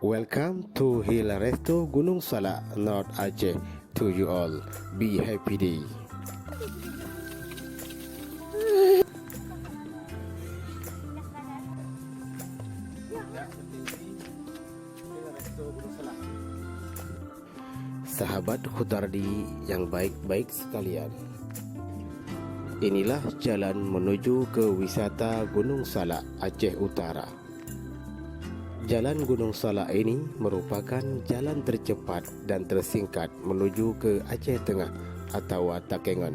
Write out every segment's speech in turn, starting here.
Welcome to Hill Resto Gunung Salak, North Aceh. To you all, be happy day. Sahabat Khudardi yang baik-baik sekalian, inilah jalan menuju ke wisata Gunung Salak, Aceh Utara. Jalan Gunung Salak ini merupakan jalan tercepat dan tersingkat menuju ke Aceh Tengah atau Takengon.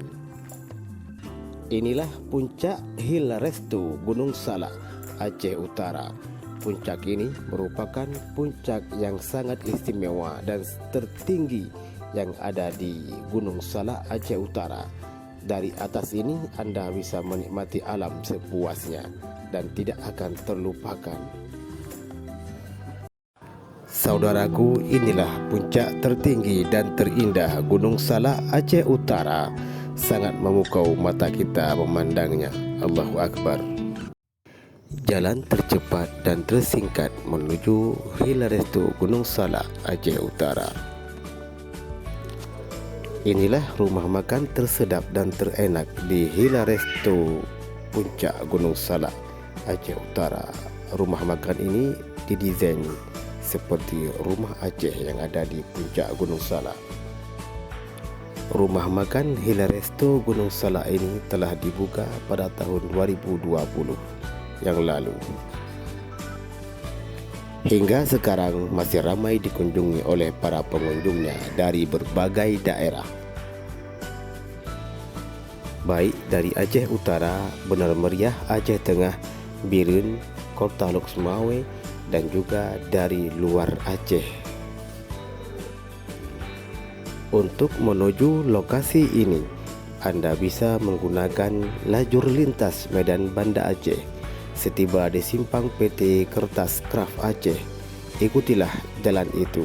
Inilah puncak Hill Resto Gunung Salak, Aceh Utara. Puncak ini merupakan puncak yang sangat istimewa dan tertinggi yang ada di Gunung Salak, Aceh Utara. Dari atas ini Anda bisa menikmati alam sepuasnya dan tidak akan terlupakan. Saudaraku, inilah puncak tertinggi dan terindah Gunung Salak, Aceh Utara. Sangat memukau mata kita memandangnya. Allahu Akbar. Jalan tercepat dan tersingkat menuju Hill Resto Gunung Salak, Aceh Utara. Inilah rumah makan tersedap dan terenak di Hill Resto Puncak Gunung Salak, Aceh Utara. Rumah makan ini didesain seperti rumah Aceh yang ada di puncak Gunung Salak. Rumah makan Hill Resto Gunung Salak ini telah dibuka pada tahun 2020 yang lalu. Hingga sekarang masih ramai dikunjungi oleh para pengunjungnya dari berbagai daerah, baik dari Aceh Utara, Benar Meriah, Aceh Tengah, Biren, Kota Lok Sumawe, dan juga dari luar Aceh. Untuk menuju lokasi ini, Anda bisa menggunakan lajur lintas Medan Banda Aceh. Setiba di simpang PT Kertas Kraft Aceh, ikutilah jalan itu.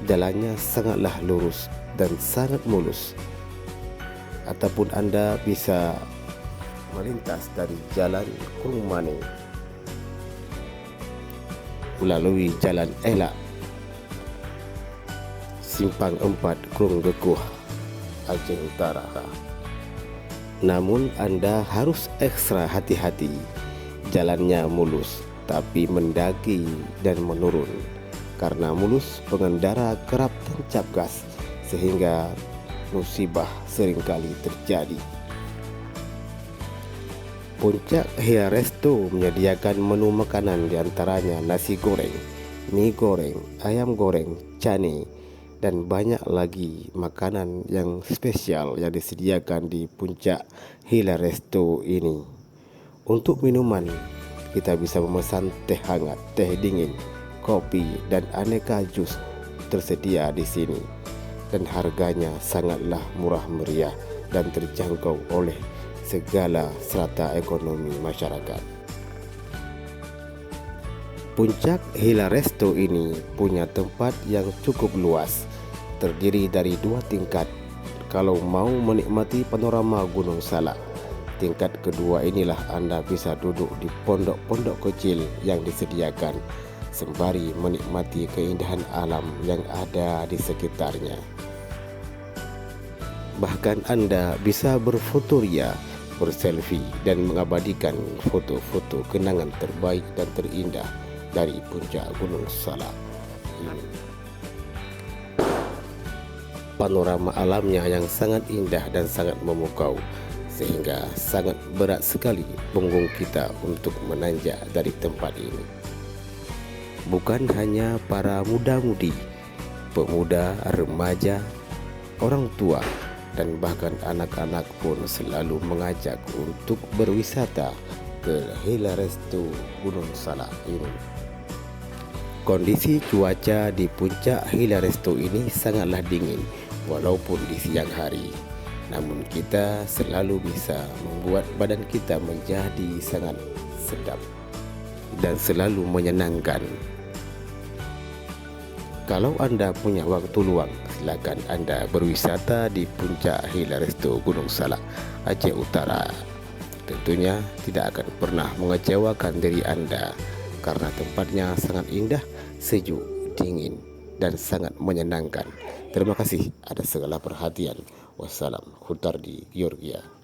Jalannya sangatlah lurus dan sangat mulus. Ataupun Anda bisa melintas dari Jalan Krungmane melalui Jalan Elak, Simpang 4 Krung Gekuh, Aceh Utara. Namun Anda harus ekstra hati-hati. Jalannya mulus tapi mendaki dan menurun. Karena mulus, pengendara kerap tancap gas sehingga musibah seringkali terjadi. Puncak Hill Resto menyediakan menu makanan diantaranya nasi goreng, mie goreng, ayam goreng, cane, dan banyak lagi makanan yang spesial yang disediakan di puncak Hill Resto ini. Untuk minuman, kita bisa memesan teh hangat, teh dingin, kopi, dan aneka jus tersedia di sini. Dan harganya sangatlah murah meriah dan terjangkau oleh segala strata ekonomi masyarakat. Puncak Hill Resto ini punya tempat yang cukup luas, terdiri dari 2 tingkat. Kalau mau menikmati panorama Gunung Salak, tingkat kedua inilah Anda bisa duduk di pondok-pondok kecil yang disediakan, sembari menikmati keindahan alam yang ada di sekitarnya. Bahkan Anda bisa berfotoria, berselfie, dan mengabadikan foto-foto kenangan terbaik dan terindah dari puncak Gunung Salak ini. Panorama alamnya yang sangat indah dan sangat memukau, sehingga sangat berat sekali punggung kita untuk menanjak dari tempat ini. Bukan hanya para muda-mudi, pemuda, remaja, orang tua, dan bahkan anak-anak pun selalu mengajak untuk berwisata ke Hill Resto Gunung Salak ini. Kondisi cuaca di puncak Hill Resto ini sangatlah dingin walaupun di siang hari. Namun kita selalu bisa membuat badan kita menjadi sangat sedap dan selalu menyenangkan. Kalau Anda punya waktu luang, silakan Anda berwisata di puncak Hill Resto Gunung Salak, Aceh Utara. Tentunya tidak akan pernah mengecewakan diri Anda karena tempatnya sangat indah sejuk, dingin, dan sangat menyenangkan. Terima kasih atas segala perhatian. Wassalam, Hutar di Georgia.